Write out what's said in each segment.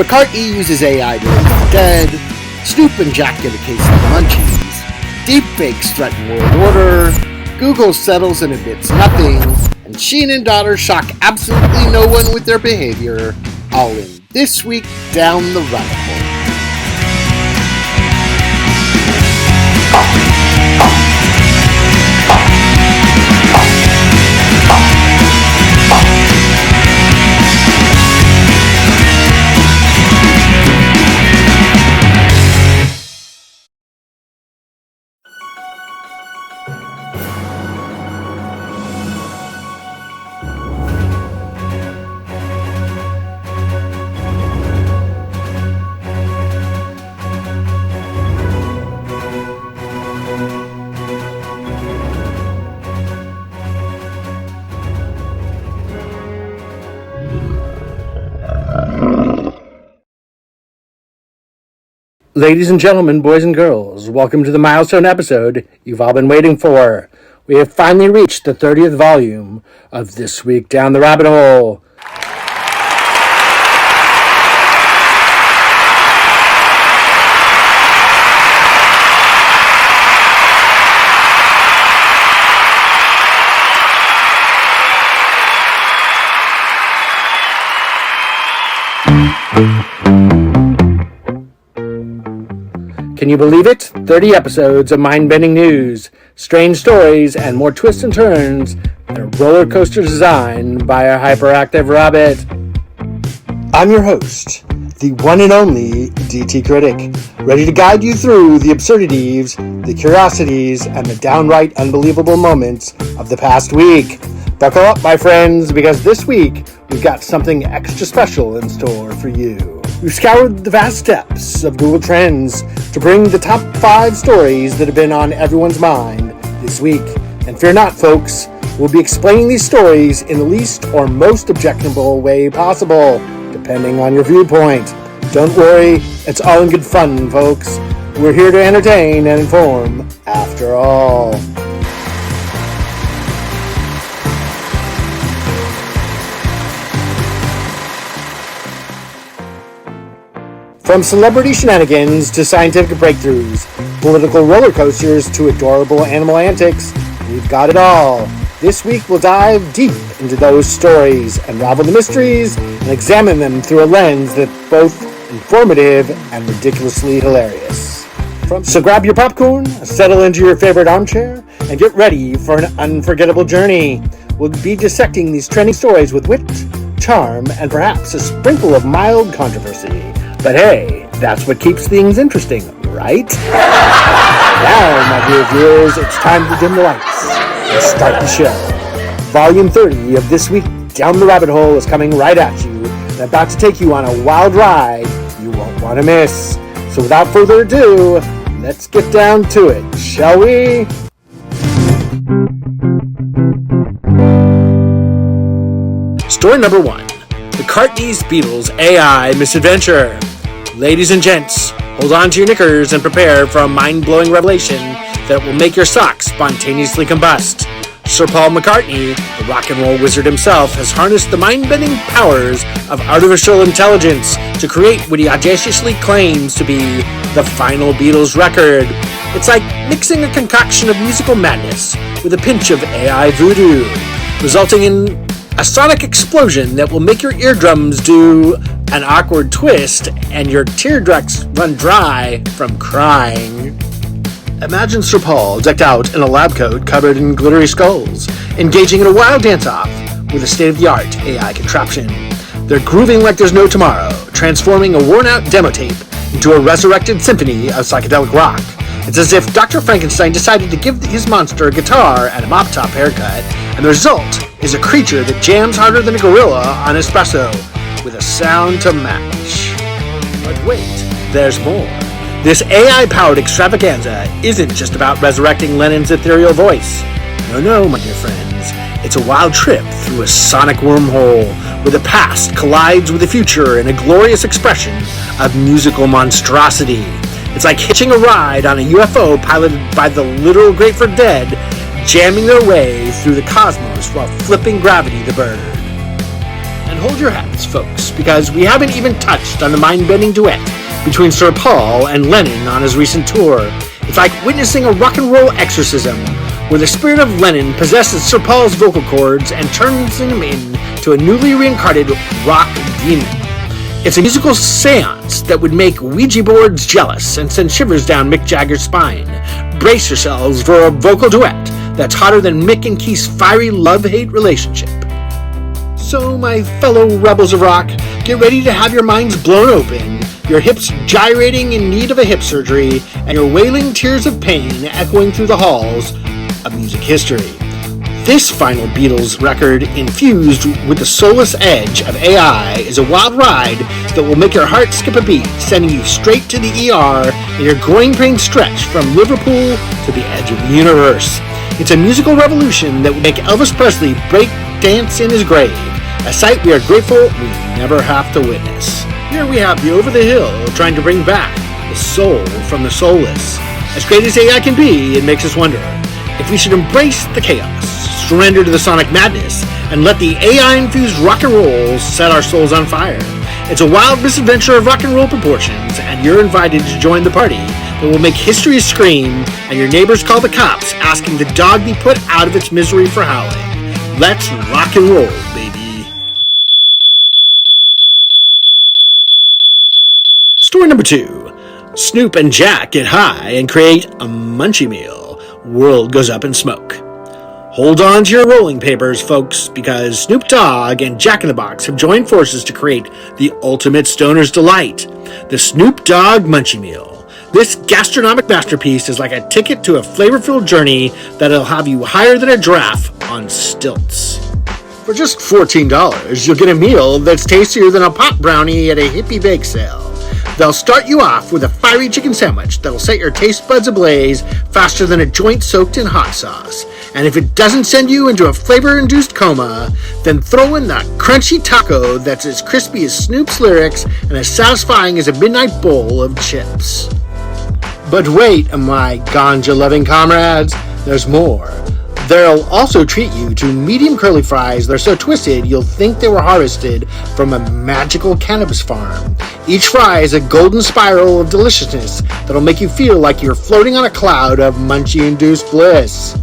McCartney uses AI to raise dead, Snoop and Jack get a case of the munchies, deepfakes threaten world order, Google settles and admits nothing, and Sheen and daughter shock absolutely no one with their behavior, all in This Week Down the Rabbit Hole. Ladies and gentlemen, boys and girls, welcome to the milestone episode you've all been waiting for. We have finally reached the 30th volume of This Week Down the Rabbit Hole. Can you believe it? 30 episodes of mind-bending news, strange stories, and more twists and turns, and a roller coaster designed by a hyperactive rabbit. I'm your host, the one and only DT Critic, ready to guide you through the absurdities, the curiosities, and the downright unbelievable moments of the past week. Buckle up, my friends, because this week we've got something extra special in store for you. We've scoured the vast steps of Google Trends to bring the top 5 stories that have been on everyone's mind this week. And fear not, folks, we'll be explaining these stories in the least or most objectionable way possible, depending on your viewpoint. Don't worry, it's all in good fun, folks. We're here to entertain and inform, after all. From celebrity shenanigans to scientific breakthroughs, political roller coasters to adorable animal antics, we've got it all. This week we'll dive deep into those stories, unravel the mysteries, and examine them through a lens that's both informative and ridiculously hilarious. So grab your popcorn, settle into your favorite armchair, and get ready for an unforgettable journey. We'll be dissecting these trending stories with wit, charm, and perhaps a sprinkle of mild controversy. But hey, that's what keeps things interesting, right? Now, my dear viewers, it's time to dim the lights and start the show. Volume 30 of This Week Down the Rabbit Hole is coming right at you and about to take you on a wild ride you won't want to miss. So without further ado, let's get down to it, shall we? Story number 1. McCartney's Beatles AI Misadventure. Ladies and gents, hold on to your knickers and prepare for a mind-blowing revelation that will make your socks spontaneously combust. Sir Paul McCartney, the rock and roll wizard himself, has harnessed the mind-bending powers of artificial intelligence to create what he audaciously claims to be the final Beatles record. It's like mixing a concoction of musical madness with a pinch of AI voodoo, resulting in a sonic explosion that will make your eardrums do an awkward twist and your tear ducts run dry from crying. Imagine Sir Paul decked out in a lab coat covered in glittery skulls, engaging in a wild dance-off with a state-of-the-art AI contraption. They're grooving like there's no tomorrow, transforming a worn-out demo tape into a resurrected symphony of psychedelic rock. It's as if Dr. Frankenstein decided to give his monster a guitar and a mop-top haircut, and the result is a creature that jams harder than a gorilla on espresso, with a sound to match. But wait, there's more. This AI-powered extravaganza isn't just about resurrecting Lennon's ethereal voice. No, my dear friends. It's a wild trip through a sonic wormhole where the past collides with the future in a glorious expression of musical monstrosity. It's like hitching a ride on a UFO piloted by the literal Grateful Dead, jamming their way through the cosmos while flipping Gravity the bird. And hold your hats, folks, because we haven't even touched on the mind-bending duet between Sir Paul and Lennon on his recent tour. It's like witnessing a rock and roll exorcism, where the spirit of Lennon possesses Sir Paul's vocal cords and turns him into a newly reincarnated rock demon. It's a musical seance that would make Ouija boards jealous and send shivers down Mick Jagger's spine. Brace yourselves for a vocal duet that's hotter than Mick and Keith's fiery love-hate relationship. So, my fellow rebels of rock, get ready to have your minds blown open, your hips gyrating in need of a hip surgery, and your wailing tears of pain echoing through the halls of music history. This final Beatles record, infused with the soulless edge of AI, is a wild ride that will make your heart skip a beat, sending you straight to the ER in your growing pain stretch from Liverpool to the edge of the universe. It's a musical revolution that will make Elvis Presley break dance in his grave, a sight we are grateful we never have to witness. Here we have the Over the Hill trying to bring back the soul from the soulless. As great as AI can be, it makes us wonder if we should embrace the chaos, surrender to the sonic madness, and let the AI-infused rock and roll set our souls on fire. It's a wild misadventure of rock and roll proportions, and you're invited to join the party that will make history scream and your neighbors call the cops asking the dog be put out of its misery for howling. Let's rock and roll, baby. Story number 2. Snoop and Jack get high and create a munchie meal. World goes up in smoke. Hold on to your rolling papers, folks, because Snoop Dogg and Jack in the Box have joined forces to create the ultimate stoner's delight, the Snoop Dogg Munchie Meal. This gastronomic masterpiece is like a ticket to a flavor-filled journey that'll have you higher than a giraffe on stilts. For just $14, you'll get a meal that's tastier than a pot brownie at a hippie bake sale. They'll start you off with a fiery chicken sandwich that'll set your taste buds ablaze faster than a joint soaked in hot sauce. And if it doesn't send you into a flavor-induced coma, then throw in that crunchy taco that's as crispy as Snoop's lyrics and as satisfying as a midnight bowl of chips. But wait, my ganja-loving comrades, there's more. They'll also treat you to medium curly fries that are so twisted you'll think they were harvested from a magical cannabis farm. Each fry is a golden spiral of deliciousness that'll make you feel like you're floating on a cloud of munchie-induced bliss.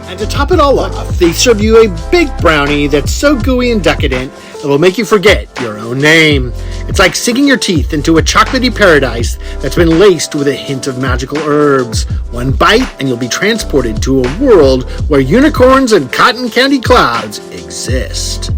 And to top it all off, they serve you a big brownie that's so gooey and decadent it'll make you forget your own name. It's like sinking your teeth into a chocolatey paradise that's been laced with a hint of magical herbs. One bite and you'll be transported to a world where unicorns and cotton candy clouds exist.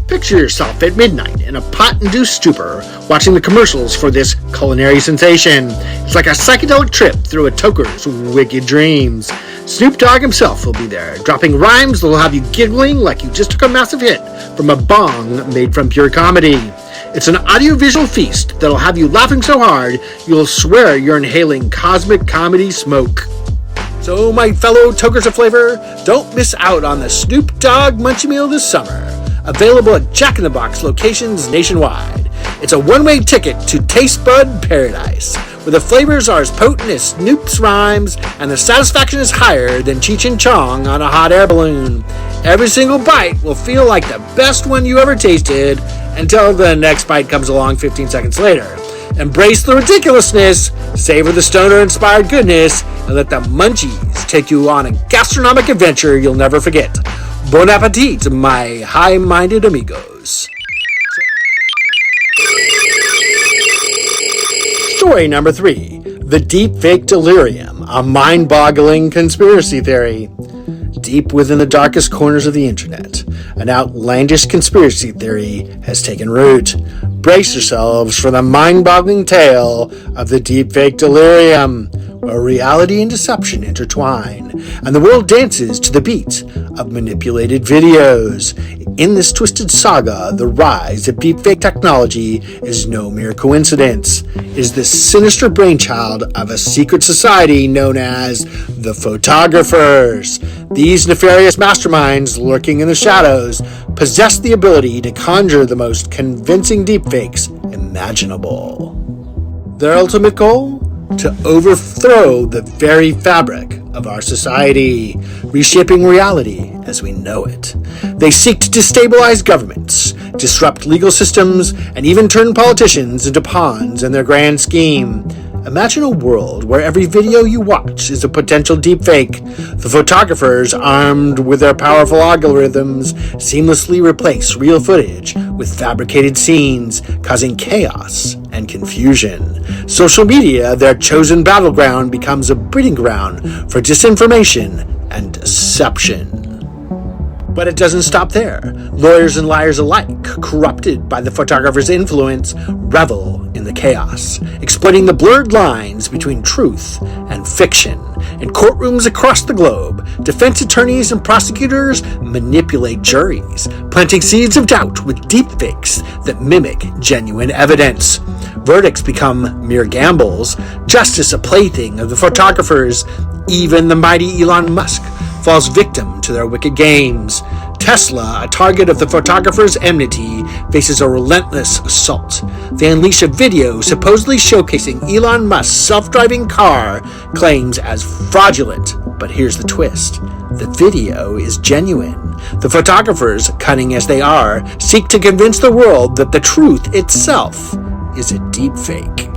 Picture yourself at midnight in a pot-induced stupor, watching the commercials for this culinary sensation. It's like a psychedelic trip through a toker's wicked dreams. Snoop Dogg himself will be there, dropping rhymes that'll have you giggling like you just took a massive hit from a bong made from pure comedy. It's an audiovisual feast that'll have you laughing so hard you'll swear you're inhaling cosmic comedy smoke. So, my fellow tokers of flavor, don't miss out on the Snoop Dogg Munchie Meal this summer. Available at Jack in the Box locations nationwide. It's a one-way ticket to Taste Bud Paradise, where the flavors are as potent as Snoop's rhymes and the satisfaction is higher than Cheech and Chong on a hot air balloon. Every single bite will feel like the best one you ever tasted until the next bite comes along 15 seconds later. Embrace the ridiculousness, savor the stoner-inspired goodness, and let the munchies take you on a gastronomic adventure you'll never forget. Bon appetit, my high-minded amigos. Story number 3. The Deepfake Delirium, a mind-boggling conspiracy theory. Deep within the darkest corners of the internet, an outlandish conspiracy theory has taken root. Brace yourselves for the mind-boggling tale of the Deepfake Delirium, where reality and deception intertwine, and the world dances to the beat of manipulated videos. In this twisted saga, the rise of deepfake technology is no mere coincidence. It is the sinister brainchild of a secret society known as the Photographers. These nefarious masterminds lurking in the shadows possess the ability to conjure the most convincing deepfakes imaginable. Their ultimate goal? To overthrow the very fabric of our society, reshaping reality as we know it. They seek to destabilize governments, disrupt legal systems, and even turn politicians into pawns in their grand scheme. Imagine a world where every video you watch is a potential deepfake. The photographers, armed with their powerful algorithms, seamlessly replace real footage with fabricated scenes, causing chaos and confusion. Social media, their chosen battleground, becomes a breeding ground for disinformation and deception. But it doesn't stop there. Lawyers and liars alike, corrupted by the photographer's influence, revel in the chaos, exploiting the blurred lines between truth and fiction. In courtrooms across the globe, defense attorneys and prosecutors manipulate juries, planting seeds of doubt with deepfakes that mimic genuine evidence. Verdicts become mere gambles, justice a plaything of the photographers. Even the mighty Elon Musk falls victim to their wicked games. Tesla, a target of the photographer's enmity, faces a relentless assault. They unleash a video supposedly showcasing Elon Musk's self-driving car claims as fraudulent. But here's the twist. The video is genuine. The photographers, cunning as they are, seek to convince the world that the truth itself is a deepfake.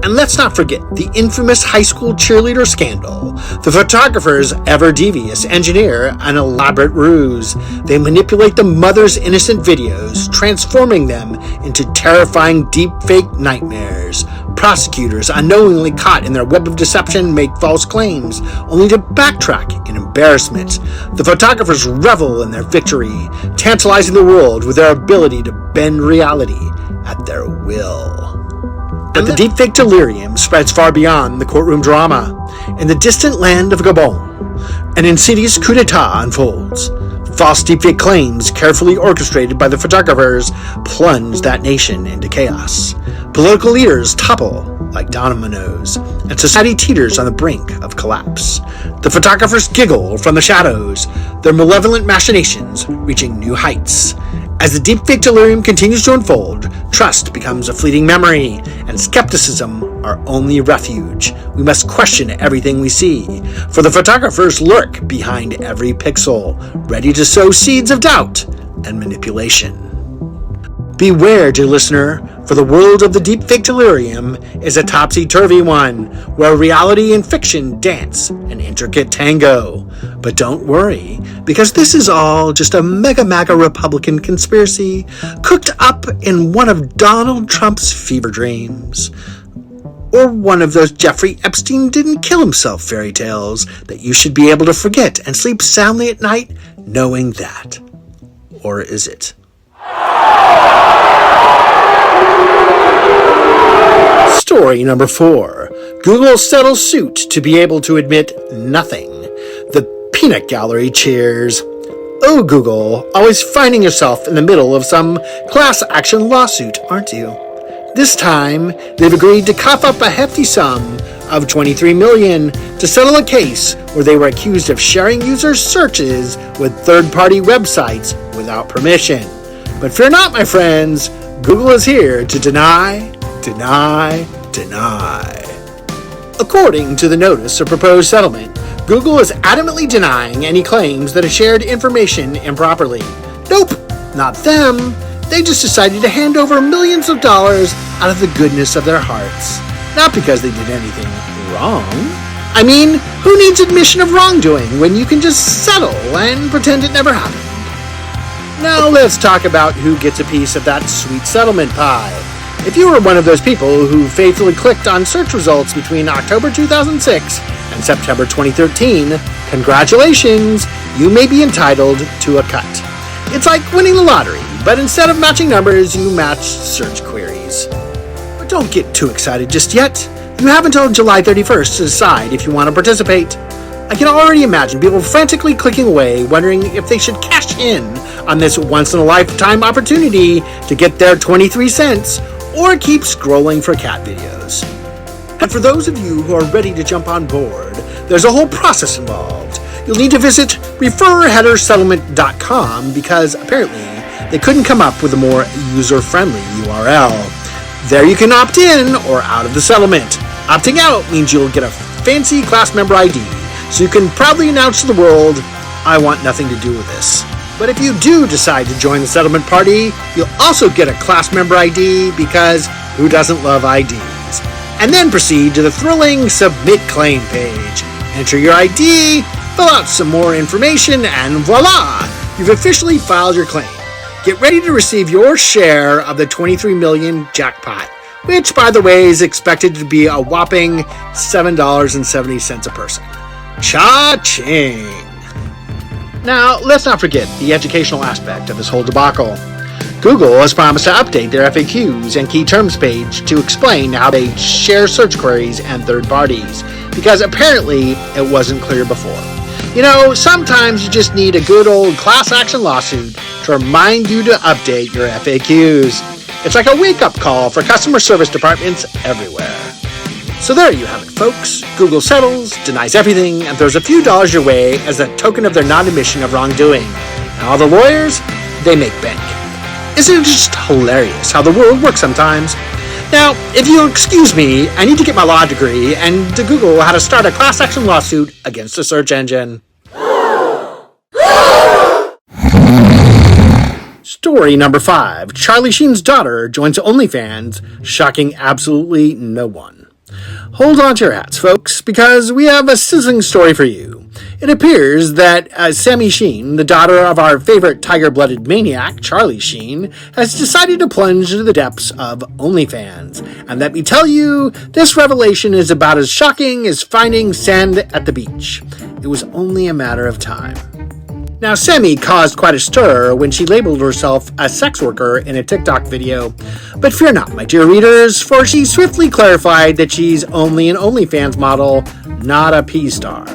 And let's not forget the infamous high school cheerleader scandal. The photographers, ever devious, engineer an elaborate ruse. They manipulate the mother's innocent videos, transforming them into terrifying deepfake nightmares. Prosecutors, unknowingly caught in their web of deception, make false claims, only to backtrack in embarrassment. The photographers revel in their victory, tantalizing the world with their ability to bend reality at their will. But the deepfake delirium spreads far beyond the courtroom drama. In the distant land of Gabon, an insidious coup d'etat unfolds. False deepfake claims, carefully orchestrated by the photographers, plunge that nation into chaos. Political leaders topple like dominoes, and society teeters on the brink of collapse. The photographers giggle from the shadows, their malevolent machinations reaching new heights. As the deepfake delirium continues to unfold, trust becomes a fleeting memory, and skepticism our only refuge. We must question everything we see, for the photographers lurk behind every pixel, ready to sow seeds of doubt and manipulation. Beware, dear listener, for the world of the deepfake delirium is a topsy-turvy one, where reality and fiction dance an intricate tango. But don't worry, because this is all just a mega Republican conspiracy cooked up in one of Donald Trump's fever dreams. Or one of those Jeffrey Epstein didn't kill himself fairy tales that you should be able to forget and sleep soundly at night knowing that. Or is it? Story number 4. Google settles suit to be able to admit nothing. The peanut gallery cheers. Oh, Google, always finding yourself in the middle of some class action lawsuit, aren't you? This time, they've agreed to cough up a hefty sum of $23 million to settle a case where they were accused of sharing users' searches with third-party websites without permission. But fear not, my friends, Google is here to deny. According to the notice of proposed settlement, Google is adamantly denying any claims that it shared information improperly. Nope, not them. They just decided to hand over millions of dollars out of the goodness of their hearts. Not because they did anything wrong. I mean, who needs admission of wrongdoing when you can just settle and pretend it never happened? Now let's talk about who gets a piece of that sweet settlement pie. If you were one of those people who faithfully clicked on search results between October 2006 and September 2013, congratulations, you may be entitled to a cut. It's like winning the lottery, but instead of matching numbers, you match search queries. But don't get too excited just yet. You have until July 31st to decide if you want to participate. I can already imagine people frantically clicking away, wondering if they should cash in on this once-in-a-lifetime opportunity to get their 23 cents, or keep scrolling for cat videos. And for those of you who are ready to jump on board, there's a whole process involved. You'll need to visit referheadersettlement.com because apparently they couldn't come up with a more user-friendly URL. There you can opt in or out of the settlement. Opting out means you'll get a fancy class member ID, so you can proudly announce to the world, I want nothing to do with this. But if you do decide to join the settlement party, you'll also get a class member ID because who doesn't love IDs? And then proceed to the thrilling Submit Claim page. Enter your ID, fill out some more information, and voila! You've officially filed your claim. Get ready to receive your share of the $23 million jackpot, which, by the way, is expected to be a whopping $7.70 a person. Cha-ching! Now, let's not forget the educational aspect of this whole debacle. Google has promised to update their FAQs and key terms page to explain how they share search queries and third parties, because apparently it wasn't clear before. You know, sometimes you just need a good old class action lawsuit to remind you to update your FAQs. It's like a wake-up call for customer service departments everywhere. So there you have it, folks. Google settles, denies everything, and throws a few dollars your way as a token of their non-admission of wrongdoing. And all the lawyers, they make bank. Isn't it just hilarious how the world works sometimes? Now, if you'll excuse me, I need to get my law degree and to Google how to start a class action lawsuit against a search engine. Story number 5. Charlie Sheen's daughter joins OnlyFans, shocking absolutely no one. Hold on to your hats, folks, because we have a sizzling story for you. It appears that Sami Sheen, the daughter of our favorite tiger-blooded maniac, Charlie Sheen, has decided to plunge into the depths of OnlyFans. And let me tell you, this revelation is about as shocking as finding sand at the beach. It was only a matter of time. Now, Sami caused quite a stir when she labeled herself a sex worker in a TikTok video. But fear not, my dear readers, for she swiftly clarified that she's only an OnlyFans model, not a P-star.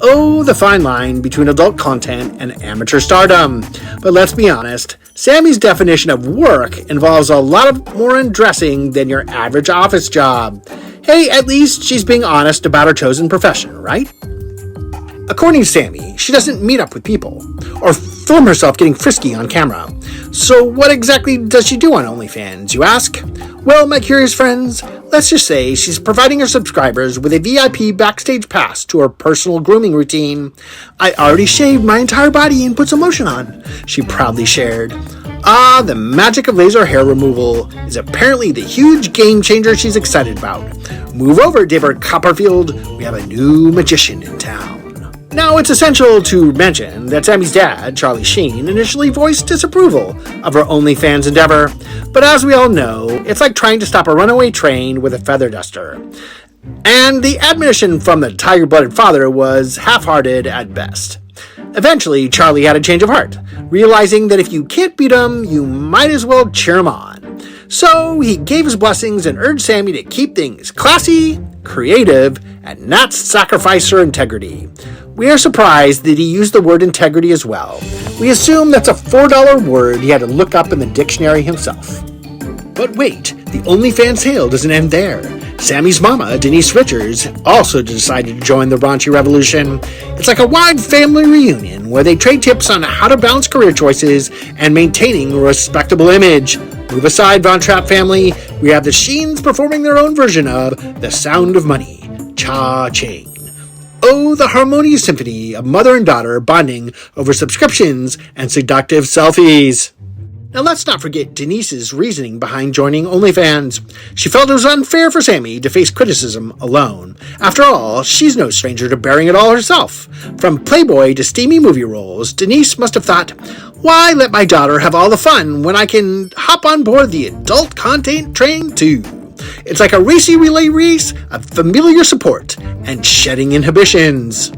Oh, the fine line between adult content and amateur stardom. But let's be honest, Sami's definition of work involves a lot of more undressing than your average office job. Hey, at least she's being honest about her chosen profession, right? According to Sami, she doesn't meet up with people or film herself getting frisky on camera. So what exactly does she do on OnlyFans, you ask? Well, my curious friends, let's just say she's providing her subscribers with a VIP backstage pass to her personal grooming routine. I already shaved my entire body and put some lotion on, she proudly shared. Ah, the magic of laser hair removal is apparently the huge game changer she's excited about. Move over, David Copperfield, we have a new magician in town. Now, it's essential to mention that Sami's dad, Charlie Sheen, initially voiced disapproval of her OnlyFans endeavor, but as we all know, it's like trying to stop a runaway train with a feather duster. And the admonition from the tiger-blooded father was half-hearted at best. Eventually, Charlie had a change of heart, realizing that if you can't beat him, you might as well cheer him on. So he gave his blessings and urged Sami to keep things classy, creative, and not sacrifice her integrity. We are surprised that he used the word integrity as well. We assume that's a $4 word he had to look up in the dictionary himself. But wait, the OnlyFans sale doesn't end there. Sami's mama, Denise Richards, also decided to join the raunchy revolution. It's like a wide family reunion where they trade tips on how to balance career choices and maintaining a respectable image. Move aside, Von Trapp family. We have the Sheens performing their own version of The Sound of Money. Cha-ching. Oh, the harmonious symphony of mother and daughter bonding over subscriptions and seductive selfies. Now let's not forget Denise's reasoning behind joining OnlyFans. She felt it was unfair for Sami to face criticism alone. After all, she's no stranger to bearing it all herself. From Playboy to steamy movie roles, Denise must have thought, why let my daughter have all the fun when I can hop on board the adult content train too? It's like a racy relay race of familiar support and shedding inhibitions.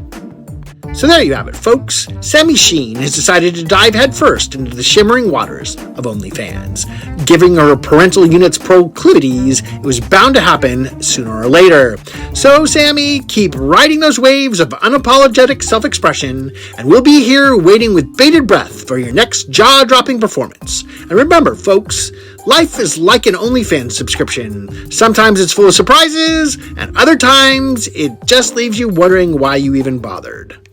So there you have it, folks. Sami Sheen has decided to dive headfirst into the shimmering waters of OnlyFans. Giving her parental unit's proclivities, it was bound to happen sooner or later. So, Sami, keep riding those waves of unapologetic self-expression, and we'll be here waiting with bated breath for your next jaw-dropping performance. And remember, folks, life is like an OnlyFans subscription. Sometimes it's full of surprises, and other times it just leaves you wondering why you even bothered.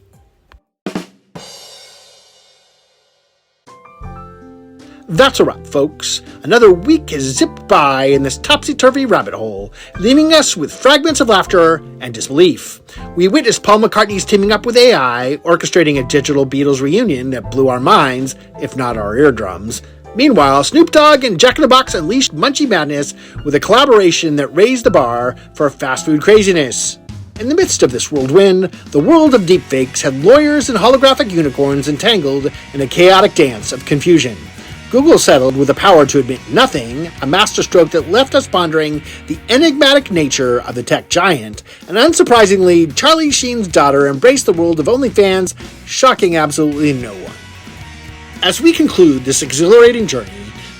That's a wrap, folks. Another week has zipped by in this topsy-turvy rabbit hole, leaving us with fragments of laughter and disbelief. We witnessed Paul McCartney's teaming up with AI, orchestrating a digital Beatles reunion that blew our minds, if not our eardrums. Meanwhile, Snoop Dogg and Jack in the Box unleashed Munchie Madness with a collaboration that raised the bar for fast food craziness. In the midst of this whirlwind, the world of deepfakes had lawyers and holographic unicorns entangled in a chaotic dance of confusion. Google settled with the power to admit nothing, a masterstroke that left us pondering the enigmatic nature of the tech giant, and unsurprisingly, Charlie Sheen's daughter embraced the world of OnlyFans, shocking absolutely no one. As we conclude this exhilarating journey,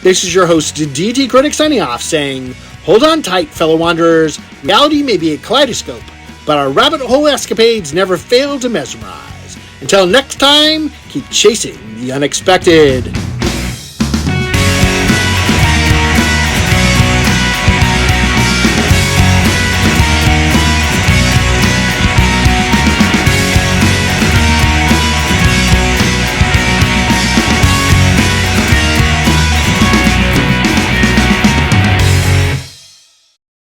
this is your host, DT Critic, signing off, saying, hold on tight, fellow wanderers. Reality may be a kaleidoscope, but our rabbit hole escapades never fail to mesmerize. Until next time, keep chasing the unexpected.